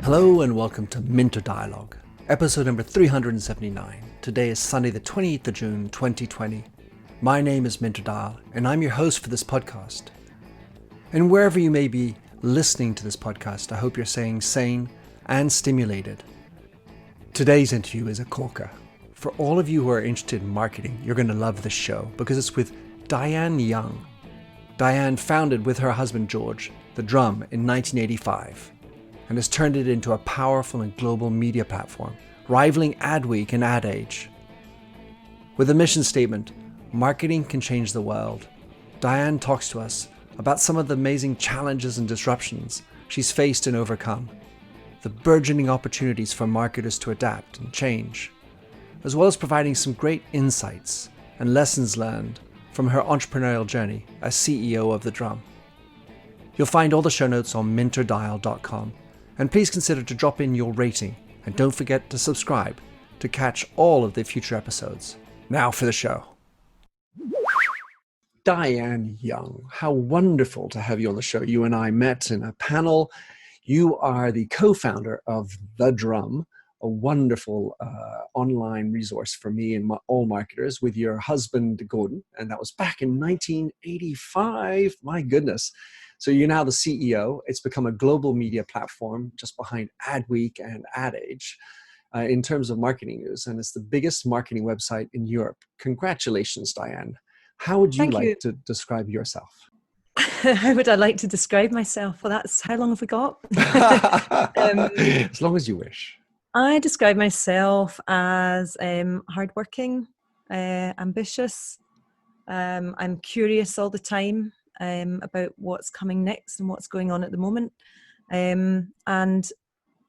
Hello and welcome to Minter Dialogue, episode number 379. Today is Sunday the 28th of June 2020. My name is Minter Dial and I'm your host for this podcast. And wherever you may be listening to this podcast, I hope you're staying sane and stimulated. Today's interview is a corker. For all of you who are interested in marketing, you're going to love this show because it's with Diane Young. Diane founded with her husband George The Drum in 1985 and has turned it into a powerful and global media platform, rivaling Adweek and Adage. With a mission statement, marketing can change the world, Diane talks to us about some of the amazing challenges and disruptions she's faced and overcome, the burgeoning opportunities for marketers to adapt and change, as well as providing some great insights and lessons learned from her entrepreneurial journey as CEO of The Drum. You'll find all the show notes on minterdial.com, and please consider to drop in your rating and don't forget to subscribe to catch all of the future episodes. Now for the show. Diane Young, how wonderful to have you on the show. You and I met in a panel. You are the co-founder of The Drum, a wonderful online resource for me and all marketers, with your husband, Gordon. And that was back in 1985. My goodness. So you're now the CEO. It's become a global media platform just behind Adweek and Adage in terms of marketing news. And it's the biggest marketing website in Europe. Congratulations, Diane. How would you like to describe yourself? How would I like to describe myself? Well, that's how long have we got? As long as you wish. I describe myself as hardworking, ambitious. I'm curious all the time about what's coming next and what's going on at the moment. And,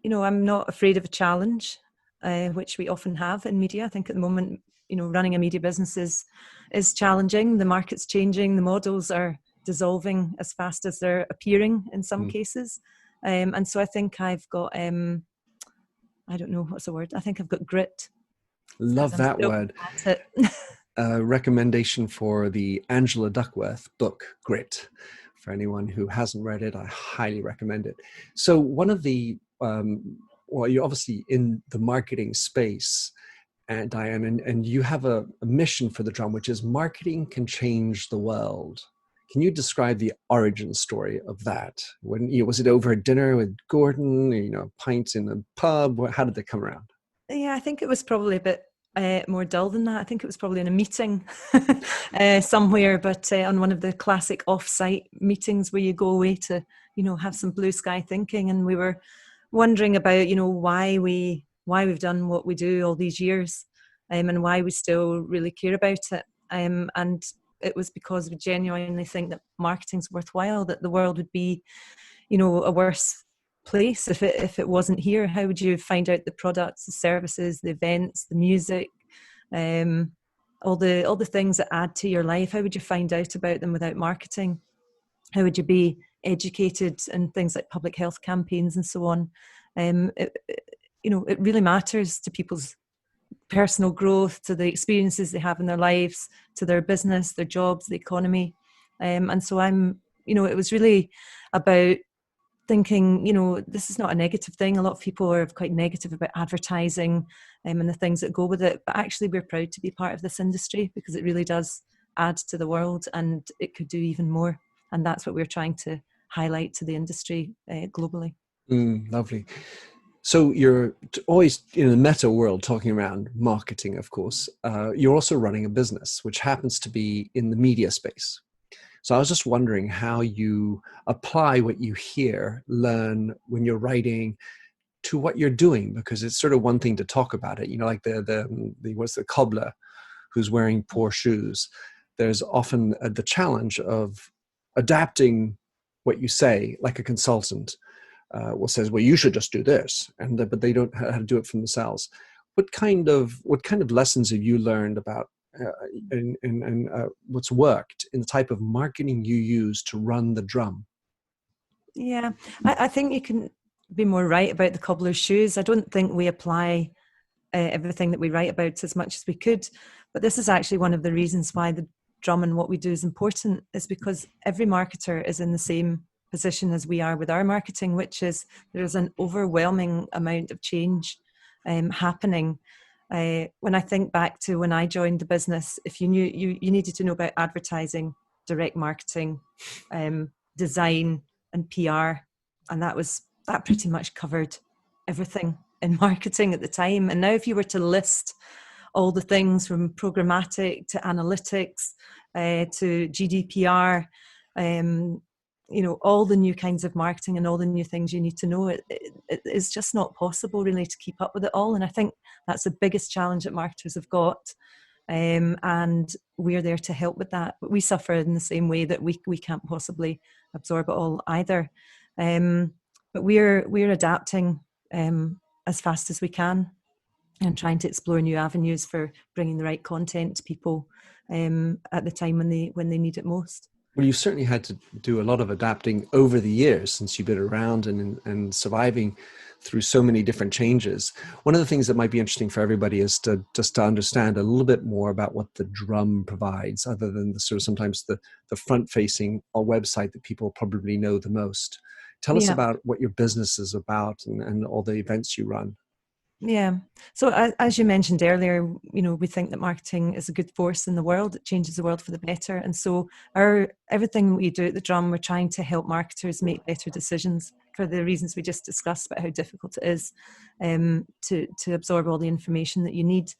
you know, I'm not afraid of a challenge, which we often have in media. I think at the moment, you know, running a media business is challenging. The market's changing. The models are dissolving as fast as they're appearing in some cases. And so I think I've got... I don't know, what's the word? I think I've got grit. Love that word. Recommendation for the Angela Duckworth book, Grit. For anyone who hasn't read it, I highly recommend it. So one of the, well, you're obviously in the marketing space, Diane, and you have a mission for The Drum, which is marketing can change the world. Can you describe the origin story of that? When was it over a dinner with Gordon? Pints in the pub? How did they come around? Yeah, I think it was probably a bit more dull than that. I think it was probably in a meeting somewhere, but on one of the classic off-site meetings where you go away to, have some blue sky thinking. And we were wondering about, why we've done what we do all these years, and why we still really care about it. And it was because we genuinely think that marketing's worthwhile, that the world would be, a worse place if it wasn't here. How would you find out the products, the services, the events, the music, all the things that add to your life? How would you find out about them without marketing? How would you be educated in things like public health campaigns and so on? It really matters to people's personal growth, to the experiences they have in their lives, to their business, their jobs, the economy. And so it was really about thinking, this is not a negative thing. A lot of people are quite negative about advertising and the things that go with it. But actually, we're proud to be part of this industry because it really does add to the world and it could do even more. And that's what we're trying to highlight to the industry globally. Lovely. So you're always in the meta world talking around marketing, of course. You're also running a business, which happens to be in the media space. So I was just wondering how you apply what you learn when you're writing to what you're doing, because it's sort of one thing to talk about it, like the cobbler who's wearing poor shoes. There's often the challenge of adapting what you say, like a consultant says, well, you should just do this, but they don't know how to do it for themselves. What kind of lessons have you learned about and what's worked in the type of marketing you use to run The Drum? Yeah, I think you can be more right about the cobbler's shoes. I don't think we apply everything that we write about as much as we could, but this is actually one of the reasons why drum and what we do is important is because every marketer is in the same position as we are with our marketing, which is there's an overwhelming amount of change happening. When I think back to when I joined the business, if you knew you needed to know about advertising, direct marketing, design and PR, and that pretty much covered everything in marketing at the time. And now if you were to list all the things from programmatic to analytics to GDPR, all the new kinds of marketing and all the new things you need to know, it's just not possible really to keep up with it all. And I think that's the biggest challenge that marketers have got. And we're there to help with that. But we suffer in the same way that we can't possibly absorb it all either. But we're adapting as fast as we can and trying to explore new avenues for bringing the right content to people at the time when they need it most. Well, you've certainly had to do a lot of adapting over the years since you've been around and surviving through so many different changes. One of the things that might be interesting for everybody is to understand a little bit more about what the drum provides, other than the sort of sometimes the front-facing website that people probably know the most. Tell us about what your business is about and all the events you run. Yeah. So as you mentioned earlier, we think that marketing is a good force in the world. It changes the world for the better. And so everything we do at the Drum, we're trying to help marketers make better decisions for the reasons we just discussed about how difficult it is to absorb all the information that you need.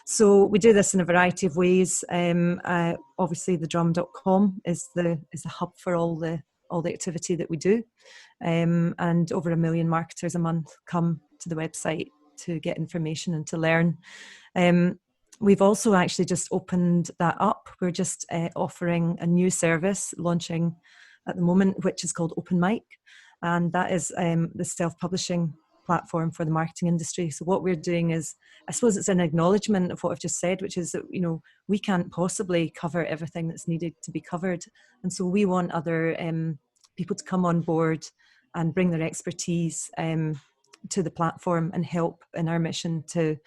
So we do this in a variety of ways. Obviously, thedrum.com is the hub for all the activity that we do. And over 1 million marketers a month come to the website to get information and to learn. We've also actually just opened that up. We're just offering a new service launching at the moment, which is called Open Mic. And that is the self-publishing platform for the marketing industry. So what we're doing is, I suppose it's an acknowledgement of what I've just said, which is that, we can't possibly cover everything that's needed to be covered. And so we want other people to come on board and bring their expertise to the platform and help in our mission to,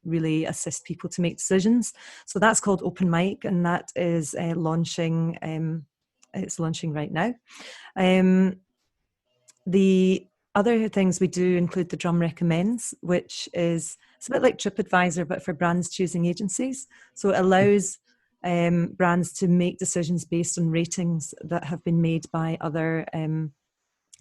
really assist people to make decisions. So that's called Open Mic, and that is launching. It's launching right now. The other things we do include the Drum Recommends, which is it's a bit like TripAdvisor, but for brands choosing agencies. So it allows brands to make decisions based on ratings that have been made by other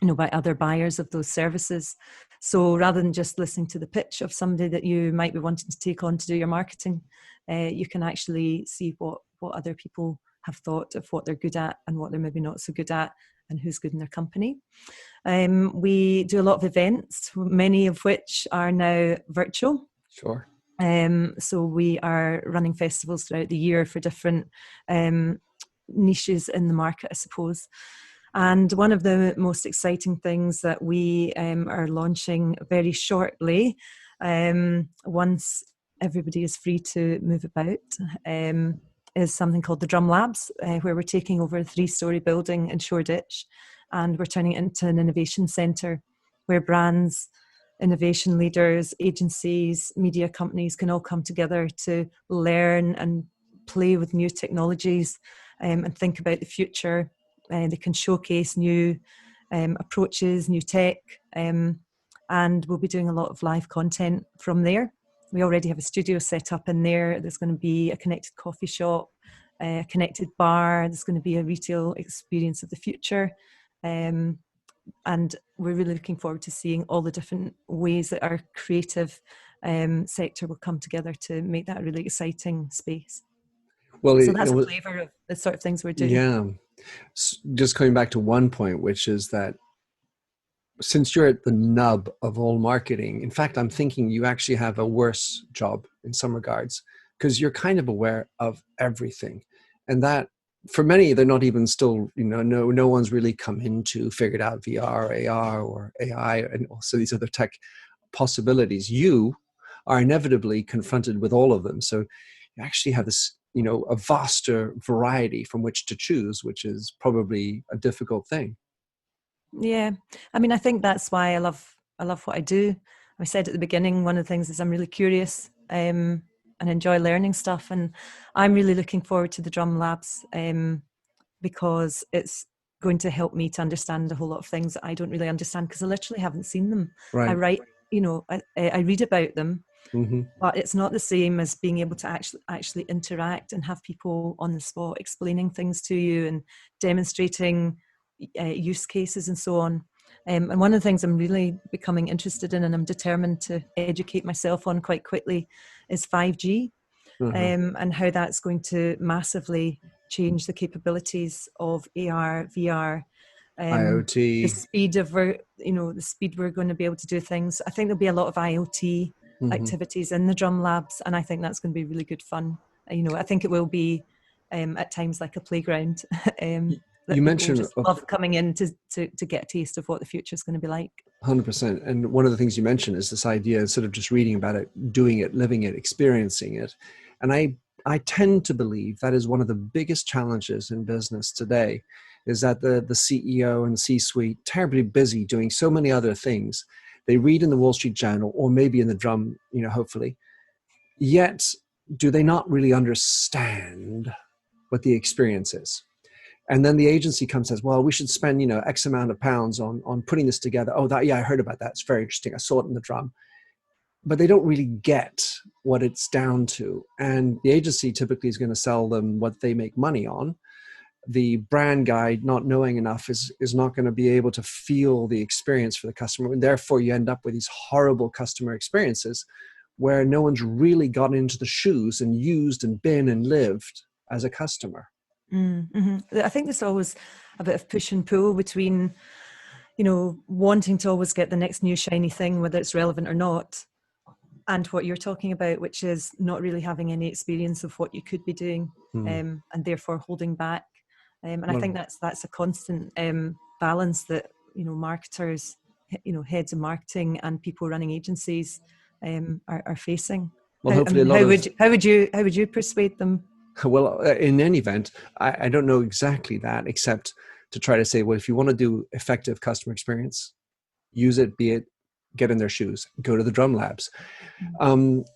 by other buyers of those services. So rather than just listening to the pitch of somebody that you might be wanting to take on to do your marketing, you can actually see what other people have thought of what they're good at and what they're maybe not so good at and who's good in their company. We do a lot of events, many of which are now virtual. Sure. So we are running festivals throughout the year for different niches in the market, I suppose. And one of the most exciting things that we are launching very shortly, once everybody is free to move about, is something called the Drum Labs, where we're taking over a 3-story building in Shoreditch, and we're turning it into an innovation centre where brands, innovation leaders, agencies, media companies can all come together to learn and play with new technologies and think about the future. They can showcase new approaches, new tech, and we'll be doing a lot of live content from there. We already have a studio set up in there. There's going to be a connected coffee shop, a connected bar. There's going to be a retail experience of the future. And we're really looking forward to seeing all the different ways that our creative sector will come together to make that a really exciting space. Well, so that's a flavour of the sort of things we're doing. Yeah. Just coming back to one point, which is that since you're at the nub of all marketing, in fact, I'm thinking you actually have a worse job in some regards, because you're kind of aware of everything. And that, for many, they're not even still, no one's really come into figured out VR, AR, or AI, and also these other tech possibilities. You are inevitably confronted with all of them. So you actually have this, a vaster variety from which to choose, which is probably a difficult thing. Yeah. I mean, I think that's why I love what I do. I said at the beginning, one of the things is I'm really curious. and enjoy learning stuff. And I'm really looking forward to the drum labs, because it's going to help me to understand a whole lot of things that I don't really understand, because I literally haven't seen them. I Right. write, I read about them, Mm-hmm. but it's not the same as being able to actually interact and have people on the spot explaining things to you and demonstrating use cases and so on. And one of the things I'm really becoming interested in, and I'm determined to educate myself on quite quickly, is 5G, Uh-huh. and how that's going to massively change the capabilities of AR, VR, the IoT. speed of the speed we're going to be able to do things. I think there'll be a lot of IoT Mm-hmm. activities in the drum labs, and I think that's going to be really good fun. I think it will be at times like a playground, that You people will mentioned just love coming in to get a taste of what the future is going to be like. 100%. And one of the things you mentioned is this idea of sort of just reading about it, doing it, living it, experiencing it. And I tend to believe that is one of the biggest challenges in business today, is that the CEO and the C-suite, terribly busy doing so many other things. They read in the Wall Street Journal or maybe in the drum, hopefully. Yet, do they not really understand what the experience is? And then the agency comes and says, well, we should spend, X amount of pounds on putting this together. Oh, I heard about that. It's very interesting. I saw it in the drum. But they don't really get what it's down to. And the agency typically is going to sell them what they make money on. The brand guy, not knowing enough, is not going to be able to feel the experience for the customer. And therefore, you end up with these horrible customer experiences where no one's really gotten into the shoes and used and been and lived as a customer. Mm-hmm. I think there's always a bit of push and pull between, wanting to always get the next new shiny thing, whether it's relevant or not, and what you're talking about, which is not really having any experience of what you could be doing, and therefore holding back. And I think that's a constant balance that marketers, heads of marketing and people running agencies are facing. Well, How, I hopefully a mean, lot of how would you persuade them? Well, in any event, I don't know exactly that, except to try to say, well, if you want to do effective customer experience, use it, be it, get in their shoes, go to the drum labs.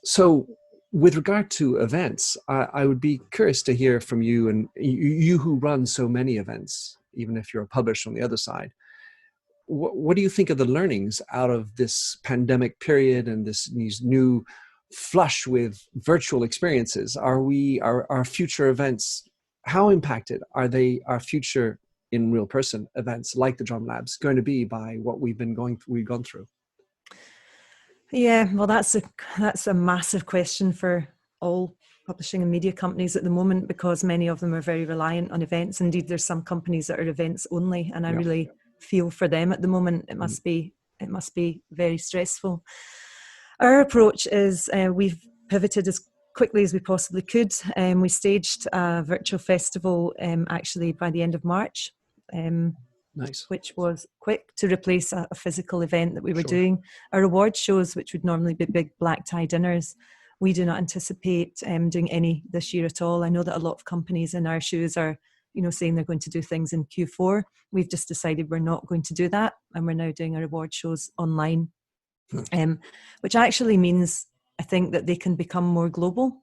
So with regard to events, I would be curious to hear from you, and you who run so many events, even if you're a publisher on the other side. What do you think of the learnings out of this pandemic period and these new flush with virtual experiences? Are our future events, how impacted are our future in real person events like the drum labs going to be by what we've gone through? Yeah, well, that's a massive question for all publishing and media companies at the moment, because many of them are very reliant on events. Indeed, there's some companies that are events only, and I Yeah. really feel for them at the moment. It must be very stressful. Our approach is we've pivoted as quickly as we possibly could. We staged a virtual festival actually by the end of March. Nice. Which was quick to replace a physical event that we were Sure. doing. Our award shows, which would normally be big black tie dinners, we do not anticipate doing any this year at all. I know that a lot of companies in our shoes are, saying they're going to do things in Q4. We've just decided we're not going to do that, and we're now doing our award shows online, which actually means I think that they can become more global.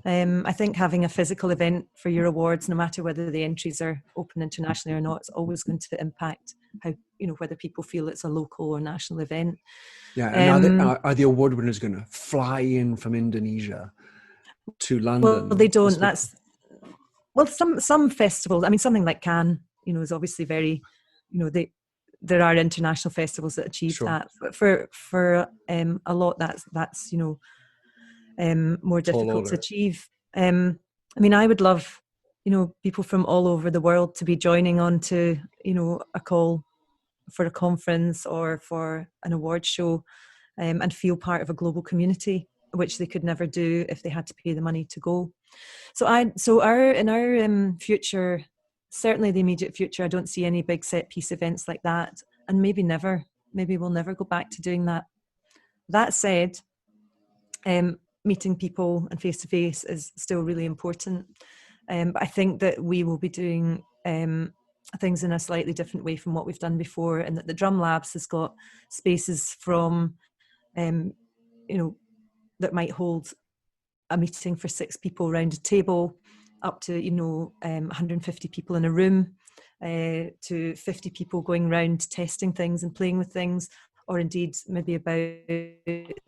I think having a physical event for your awards, no matter whether the entries are open internationally or not, it's always going to impact how, whether people feel it's a local or national event. Yeah. And are the award winners going to fly in from Indonesia to Well, London? they don't. Some festivals. I mean, something like Cannes, is obviously very, there are international festivals that achieve Sure. that. But for a lot, that's more Tall difficult to order. achieve. I mean, I would love, people from all over the world to be joining on to, a call for a conference or for an award show, and feel part of a global community, which they could never do if they had to pay the money to go. So in our future, certainly the immediate future, I don't see any big set piece events like that, and maybe we'll never go back to doing that. That said, meeting people and face to face is still really important. But I think that we will be doing things in a slightly different way from what we've done before, and that the Drum Labs has got spaces from, that might hold a meeting for 6 people around a table, up to 150 people in a room, to 50 people going around testing things and playing with things, or indeed maybe about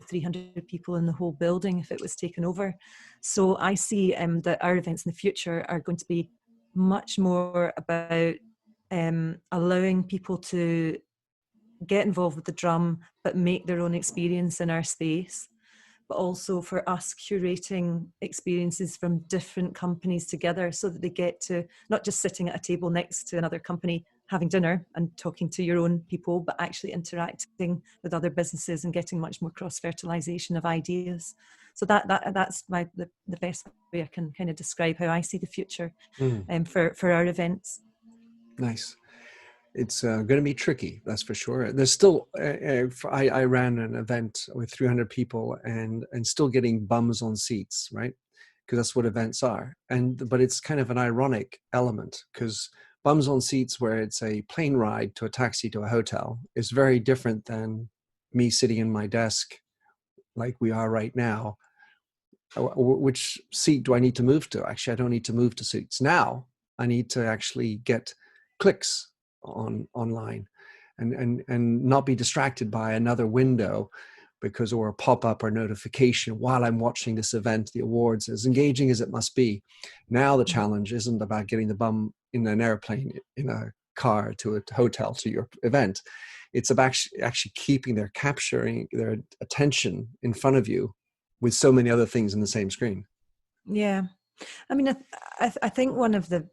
300 people in the whole building if it was taken over. So I see that our events in the future are going to be much more about allowing people to get involved with the drum, but make their own experience in our space. But also for us curating experiences from different companies together, so that they get to not just sitting at a table next to another company having dinner and talking to your own people, but actually interacting with other businesses and getting much more cross-fertilization of ideas. So that's the best way I can kind of describe how I see the future for our events. Nice. It's going to be tricky, that's for sure. There's still, I ran an event with 300 people and still getting bums on seats, right? Because that's what events are. But it's kind of an ironic element, because bums on seats where it's a plane ride to a taxi to a hotel is very different than me sitting in my desk like we are right now. Which seat do I need to move to? Actually, I don't need to move to seats now. I need to actually get clicks online and not be distracted by another window or a pop-up or notification while I'm watching this event, the awards, as engaging as it must be. Now the challenge isn't about getting the bum in an airplane, in a car to a hotel to your event. It's about actually capturing their attention in front of you with so many other things in the same screen. Yeah. I mean, I think one of the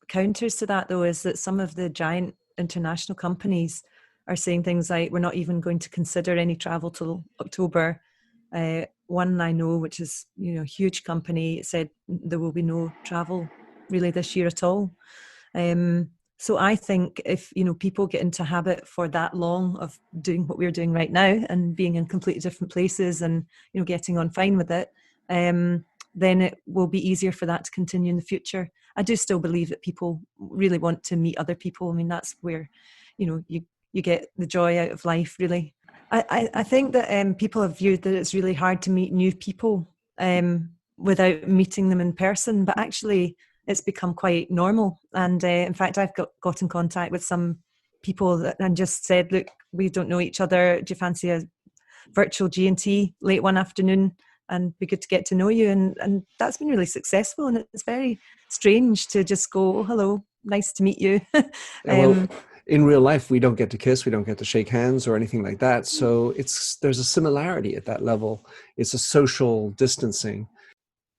counters to that, though, is that some of the giant international companies are saying things like, we're not even going to consider any travel till October. One I know, which is a huge company, said there will be no travel really this year at all. So I think if people get into habit for that long of doing what we're doing right now and being in completely different places and getting on fine with it, then it will be easier for that to continue in the future. I do still believe that people really want to meet other people. I mean, that's where you get the joy out of life, really. I think that people have viewed that it's really hard to meet new people without meeting them in person, but actually it's become quite normal. And in fact, I've got in contact with some people and just said, look, we don't know each other. Do you fancy a virtual G&T late one afternoon? And be good to get to know you. And that's been really successful. And it's very strange to just go, oh, hello, nice to meet you. Well, in real life, we don't get to kiss, we don't get to shake hands or anything like that. So there's a similarity at that level. It's a social distancing.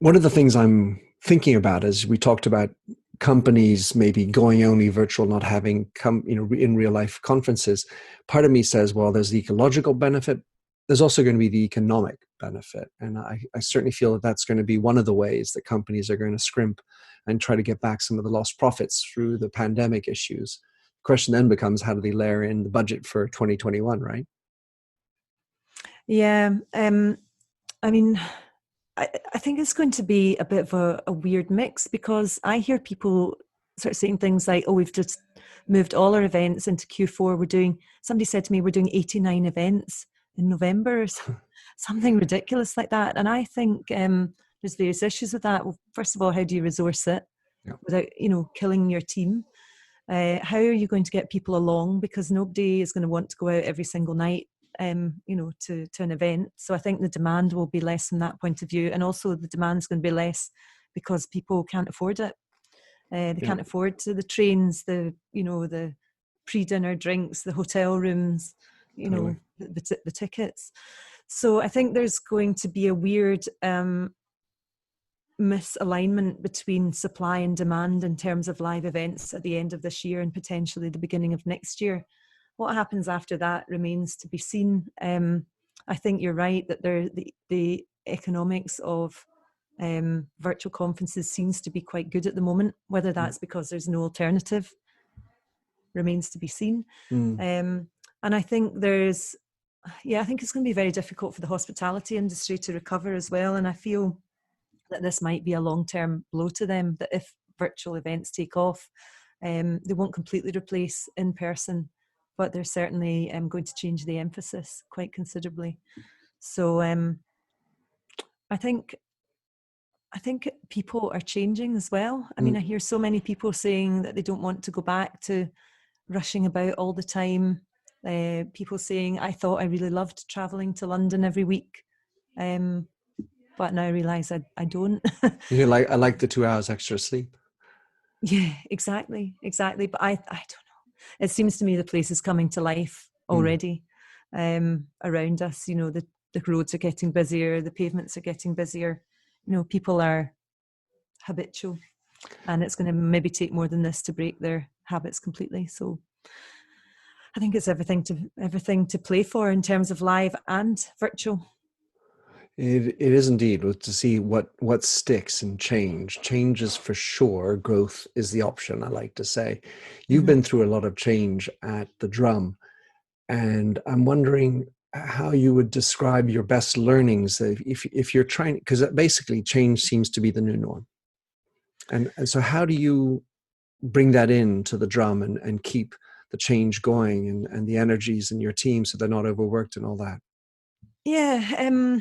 One of the things I'm thinking about is we talked about companies maybe going only virtual, not having in real life conferences. Part of me says, well, there's the ecological benefit. There's also going to be the economic benefit. And I certainly feel that that's going to be one of the ways that companies are going to scrimp and try to get back some of the lost profits through the pandemic issues. The question then becomes, how do they layer in the budget for 2021, right? Yeah. I mean, I think it's going to be a bit of a weird mix, because I hear people sort of saying things like, oh, we've just moved all our events into Q4. Somebody said to me, we're doing 89 events in November or something ridiculous like that. And I think there's various issues with that. Well, first of all, how do you resource it without, killing your team? How are you going to get people along? Because nobody is going to want to go out every single night to an event. So I think the demand will be less from that point of view. And also the demand is going to be less because people can't afford it. They can't afford the trains, the pre-dinner drinks, the hotel rooms, Totally. the tickets. So I think there's going to be a weird misalignment between supply and demand in terms of live events at the end of this year and potentially the beginning of next year. What happens after that remains to be seen. I think you're right that the economics of virtual conferences seems to be quite good at the moment. Whether that's because there's no alternative remains to be seen. And I think I think it's going to be very difficult for the hospitality industry to recover as well. And I feel that this might be a long-term blow to them, that if virtual events take off, they won't completely replace in person, but they're certainly going to change the emphasis quite considerably. So I think I think people are changing as well. I mean, I hear so many people saying that they don't want to go back to rushing about all the time. People saying, I thought I really loved traveling to London every week. But now I realise I don't. You're like, I like the 2 hours extra sleep. Yeah, exactly. But I don't know. It seems to me the place is coming to life already around us. You know, the roads are getting busier, the pavements are getting busier. You know, people are habitual, and it's going to maybe take more than this to break their habits completely. So I think it's everything to play for in terms of live and virtual. It is indeed, to see what sticks and change. Change is for sure. Growth is the option, I like to say. You've been through a lot of change at the Drum, and I'm wondering how you would describe your best learnings if you're trying, because basically change seems to be the new norm. And so how do you bring that into the Drum and keep the change going and the energies in your team so they're not overworked and all that? Yeah,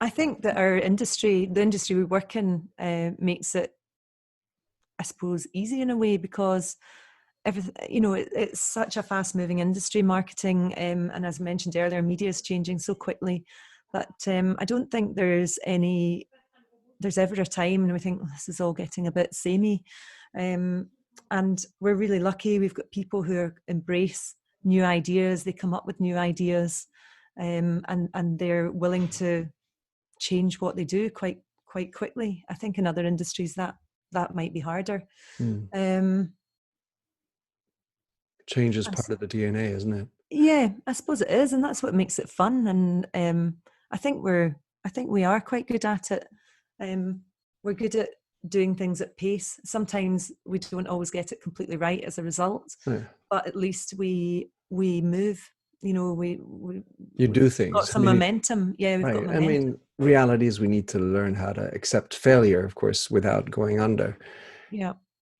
I think that the industry we work in, makes it, I suppose, easy in a way, because everything, you know, it's such a fast-moving industry, marketing, and as I mentioned earlier, media is changing so quickly that I don't think there's ever a time when we think, oh, this is all getting a bit samey. And we're really lucky. We've got people who embrace new ideas. They come up with new ideas, and they're willing to change what they do quite quickly. I think in other industries that might be harder. Change is part of the DNA, isn't it? Yeah, I suppose it is, and that's what makes it fun. And I think we are quite good at it. We're good at doing things at pace. Sometimes we don't always get it completely right as a result, but at least we move. You know, you do things. Got some momentum. Yeah, we've got momentum. I mean, reality is we need to learn how to accept failure, of course, without going under. Yeah.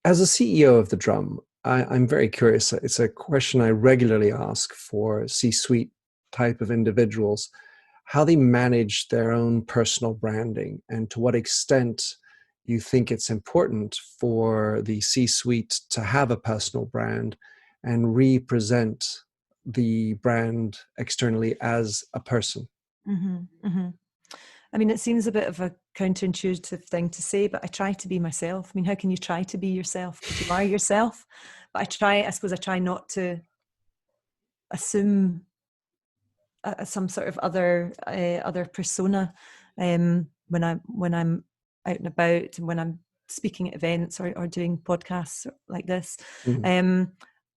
As a CEO of the Drum, I'm very curious. It's a question I regularly ask for C-suite type of individuals, how they manage their own personal branding, and to what extent you think it's important for the C-suite to have a personal brand and represent the brand externally as a person. I mean, it seems a bit of a counterintuitive thing to say, but I try to be myself. I mean, how can you try to be yourself? Because you are yourself. But I suppose I try not to assume some sort of other persona when I'm out and about, and when I'm speaking at events or doing podcasts like this. But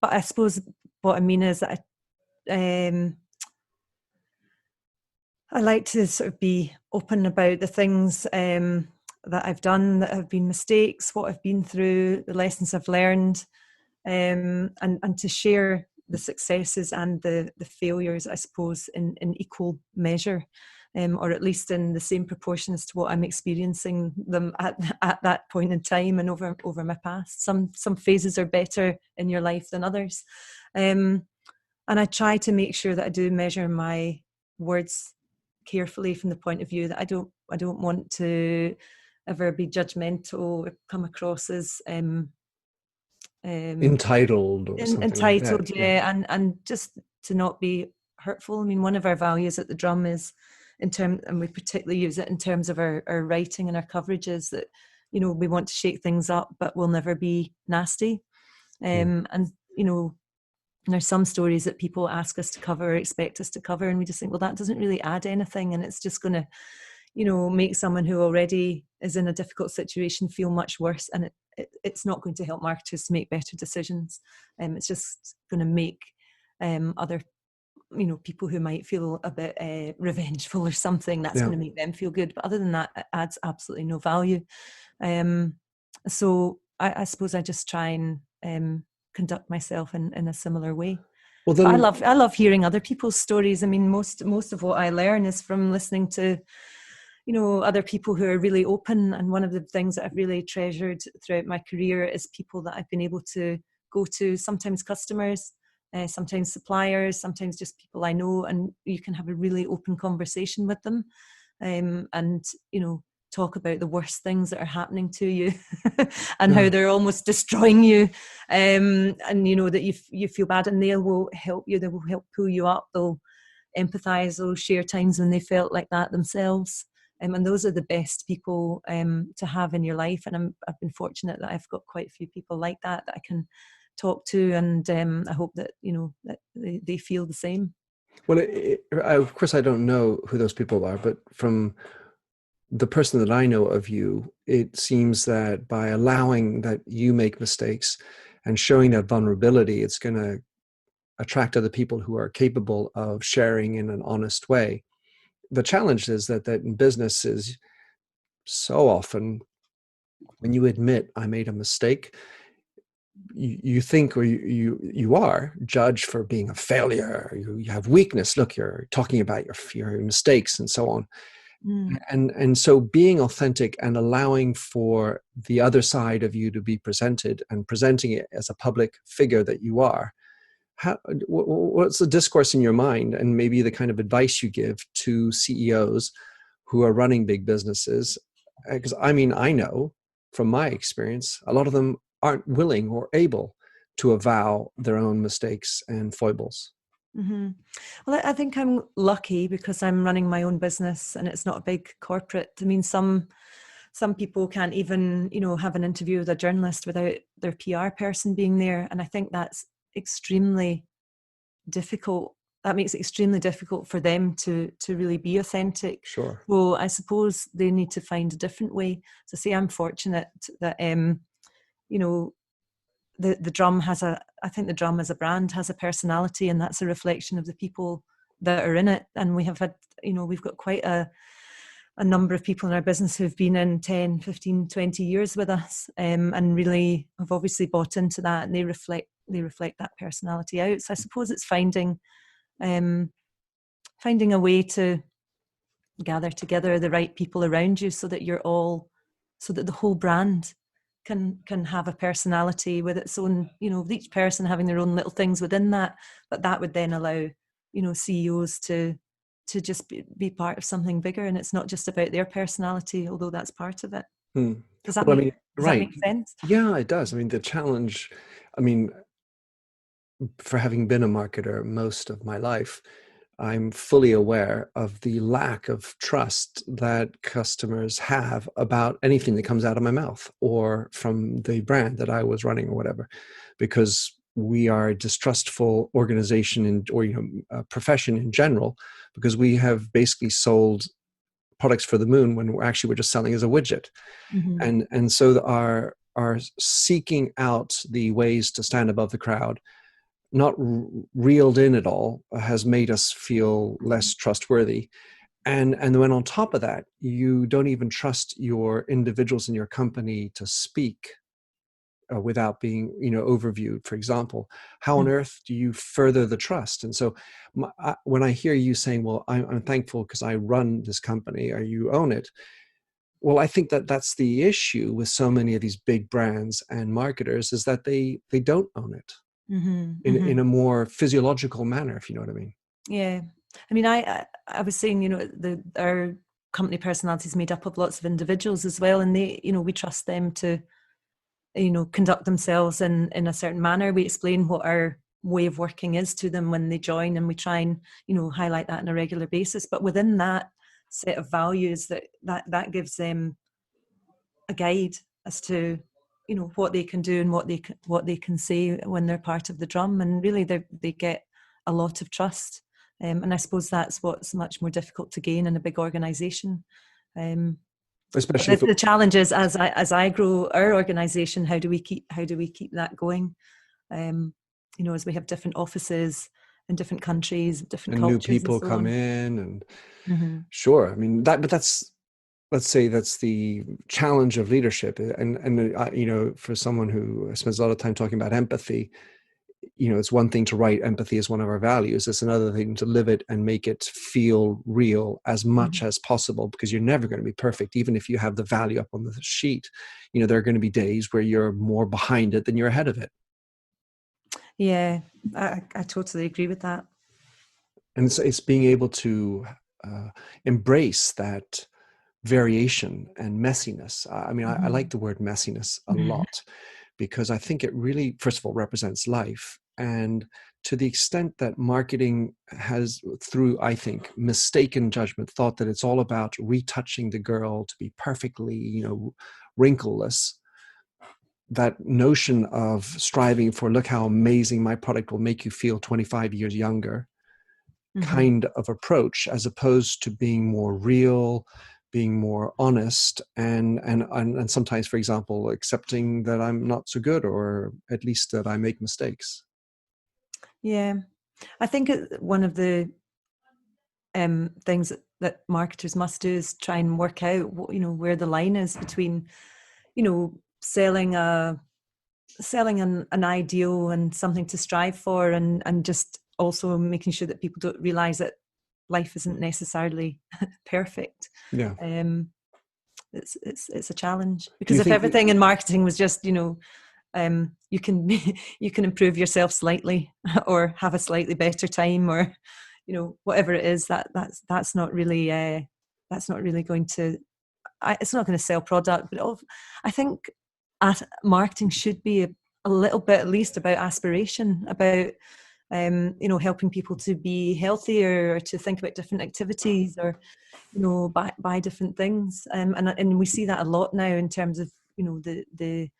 I suppose what I mean is that I like to sort of be open about the things that I've done that have been mistakes, what I've been through, the lessons I've learned, and to share the successes and the failures, I suppose, in equal measure, or at least in the same proportion as to what I'm experiencing them at that point in time and over my past. Some phases are better in your life than others, and I try to make sure that I do measure my words carefully from the point of view that I don't want to ever be judgmental or come across as entitled or something entitled, like that. yeah, and just to not be hurtful. I mean, one of our values at the Drum is and we particularly use it in terms of our writing and our coverage, is that, you know, we want to shake things up, but we'll never be nasty. And you know, there's some stories that people ask us to cover or expect us to cover, and we just think, well, that doesn't really add anything, and it's just going to, you know, make someone who already is in a difficult situation feel much worse, and it's not going to help marketers to make better decisions. It's just going to make other, you know, people who might feel a bit revengeful or something, that's going to make them feel good. But other than that, it adds absolutely no value. So I suppose I just try and conduct myself in a similar way. Well, then, but I love hearing other people's stories. I mean, most of what I learn is from listening to, you know, other people who are really open. And one of the things that I've really treasured throughout my career is people that I've been able to go to, sometimes customers, sometimes suppliers, sometimes just people I know, and you can have a really open conversation with them. And, you know, talk about the worst things that are happening to you and Yeah. how they're almost destroying you, and that you feel bad, and they will help you. They will help pull you up. They'll empathize. They'll share times when they felt like that themselves. And those are the best people to have in your life. And I've been fortunate that I've got quite a few people like that I can talk to, and I hope that that they feel the same. Well, of course, I don't know who those people are, but from the person that I know of you, it seems that by allowing that you make mistakes and showing that vulnerability, it's going to attract other people who are capable of sharing in an honest way. The challenge is that in business is so often when you admit I made a mistake, you think, or you are judged for being a failure. You have weakness. Look, you're talking about your mistakes and so on. And so being authentic and allowing for the other side of you to be presented and presenting it as a public figure that you are, what's the discourse in your mind, and maybe the kind of advice you give to CEOs who are running big businesses? Because I know from my experience, a lot of them aren't willing or able to avow their own mistakes and foibles. Mm-hmm. Well, I think I'm lucky because I'm running my own business and it's not a big corporate. I mean, some people can't even, have an interview with a journalist without their PR person being there. And I think that's extremely difficult. That makes it extremely difficult for them to really be authentic. Sure. Well, I suppose they need to find a different way. So say I'm fortunate that, the drum I think the drum as a brand has a personality, and that's a reflection of the people that are in it. And we have had, we've got quite a number of people in our business who've been in 10, 15, 20 years with us, and really have obviously bought into that, and they reflect that personality out. So I suppose it's finding a way to gather together the right people around you so that the whole brand can have a personality with its own, with each person having their own little things within that. But that would then allow, CEOs to just be part of something bigger, and it's not just about their personality, although that's part of it. Does that make sense? Yeah, it does. I mean, the challenge, for having been a marketer most of my life, I'm fully aware of the lack of trust that customers have about anything that comes out of my mouth or from the brand that I was running or whatever, because we are a distrustful organization or a profession in general, because we have basically sold products for the moon when we're just selling as a widget. Mm-hmm. And so our seeking out the ways to stand above the crowd, not reeled in at all, has made us feel less trustworthy. And when on top of that, you don't even trust your individuals in your company to speak without being, overviewed, for example, how on earth do you further the trust? And so when I hear you saying, well, I'm thankful because I run this company, or you own it. Well, I think that's the issue with so many of these big brands and marketers, is that they don't own it. Mm-hmm. In a more physiological manner, if you know what I mean. Yeah. I mean, I was saying, our company personality is made up of lots of individuals as well. And they, we trust them to, conduct themselves in a certain manner. We explain what our way of working is to them when they join, and we try and, highlight that on a regular basis. But within that set of values, that gives them a guide as to, what they can do and what they can say when they're part of the drum. And really they get a lot of trust. And I suppose that's what's much more difficult to gain in a big organization. Especially the challenge is, as I grow our organization, how do we keep that going? As we have different offices in different countries, different and cultures, new people and so come on. in, and Mm-hmm. sure, I mean but that's, let's say, that's the challenge of leadership. And for someone who spends a lot of time talking about empathy, it's one thing to write empathy as one of our values. It's another thing to live it and make it feel real as much as possible, because you're never going to be perfect. Even if you have the value up on the sheet, there are going to be days where you're more behind it than you're ahead of it. Yeah, I totally agree with that. And it's being able to embrace that variation and messiness. I mean, I like the word messiness a lot, because I think it really, first of all, represents life. And to the extent that marketing has, through, I think, mistaken judgment, thought that it's all about retouching the girl to be perfectly, wrinkleless, that notion of striving for, look how amazing my product will make you feel 25 years younger, kind of approach, as opposed to being more real, being more honest, and sometimes, for example, accepting that I'm not so good, or at least that I make mistakes. Yeah, I think one of the things that marketers must do is try and work out, where the line is between, selling an ideal and something to strive for, and just also making sure that people don't realize that life isn't necessarily perfect. Yeah. It's a challenge, because if everything in marketing was just, you can improve yourself slightly or have a slightly better time, or whatever it is, that's not really going to, it's not going to sell product. But I think marketing should be a little bit at least about aspiration, about helping people to be healthier, or to think about different activities, or buy different things, and we see that a lot now in terms of the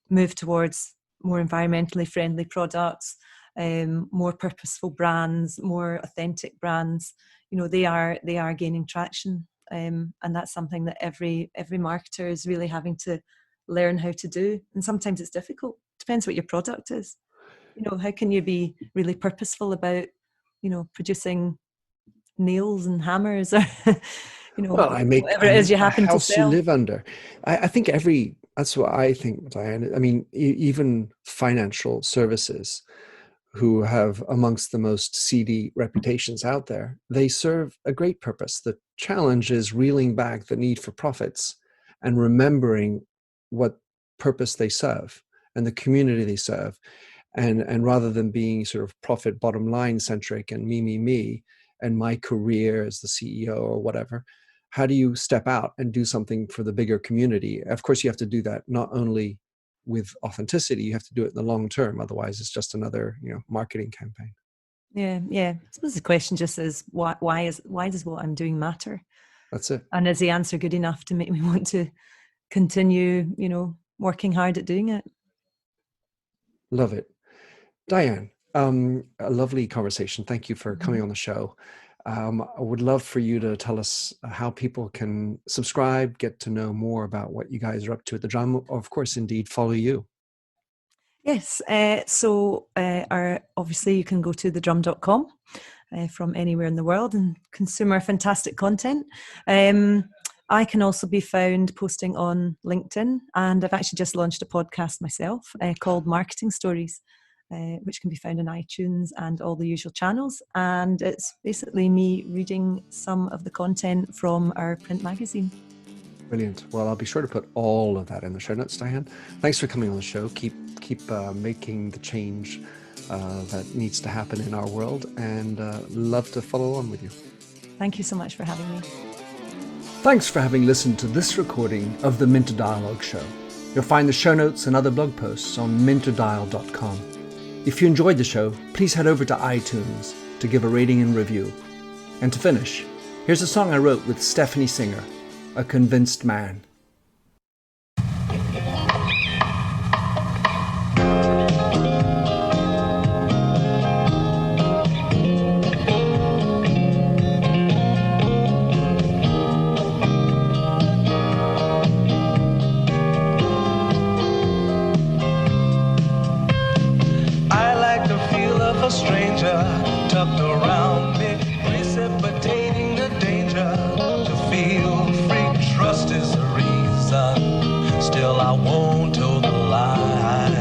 move towards more environmentally friendly products, more purposeful brands, more authentic brands. They are gaining traction, and that's something that every marketer is really having to learn how to do. And sometimes it's difficult. Depends what your product is. How can you be really purposeful about producing nails and hammers, or Well, whatever it is you happen a house to sell. you live under. I think that's what I think, Diane. I mean, even financial services, who have amongst the most seedy reputations out there, they serve a great purpose. The challenge is reeling back the need for profits and remembering what purpose they serve and the community they serve. And rather than being sort of profit bottom line centric and me, and my career as the CEO or whatever, how do you step out and do something for the bigger community? Of course, you have to do that not only with authenticity, you have to do it in the long term. Otherwise, it's just another, marketing campaign. Yeah. I suppose the question just is, why does what I'm doing matter? That's it. And is the answer good enough to make me want to continue, working hard at doing it? Love it. Diane, a lovely conversation. Thank you for coming on the show. I would love for you to tell us how people can subscribe, get to know more about what you guys are up to at the Drum, or of course, indeed, follow you. Yes. Obviously you can go to thedrum.com from anywhere in the world and consume our fantastic content. I can also be found posting on LinkedIn, and I've actually just launched a podcast myself called Marketing Stories, which can be found on iTunes and all the usual channels. And it's basically me reading some of the content from our print magazine. Brilliant. Well, I'll be sure to put all of that in the show notes, Diane. Thanks for coming on the show. Keep making the change that needs to happen in our world, and love to follow on with you. Thank you so much for having me. Thanks for having listened to this recording of the Minter Dialogue Show. You'll find the show notes and other blog posts on minterdial.com. If you enjoyed the show, please head over to iTunes to give a rating and review. And to finish, here's a song I wrote with Stephanie Singer, A Convinced Man. A stranger tucked around me, precipitating the danger. To feel free, trust is the reason. Still, I won't toe the line.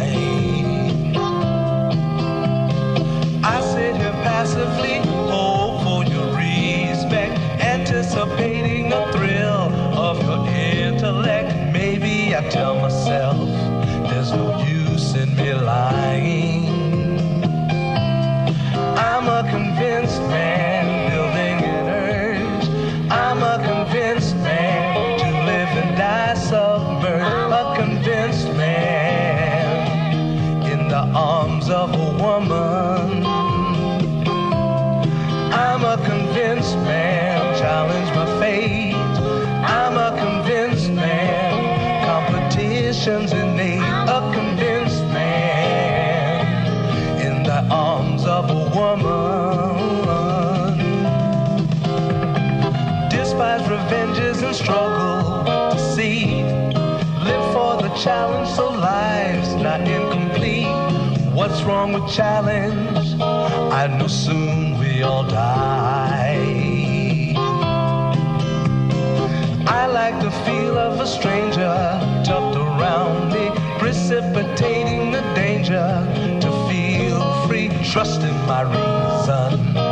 I sit here passively, hope for your respect, anticipating the thrill of your intellect. Maybe I tell myself there's no use in me lying. I'm a convinced man, building an urge. I'm a convinced man. woman. I'm a convinced man, challenge my fate. I'm a convinced man, competition's innate. A convinced man, in the arms of a woman. Despise revenges and struggle with deceit. Live for the challenge so life's not incomplete. What's wrong with challenge? I know soon we all die. I like the feel of a stranger tucked around me, precipitating the danger to feel free, trusting my reason.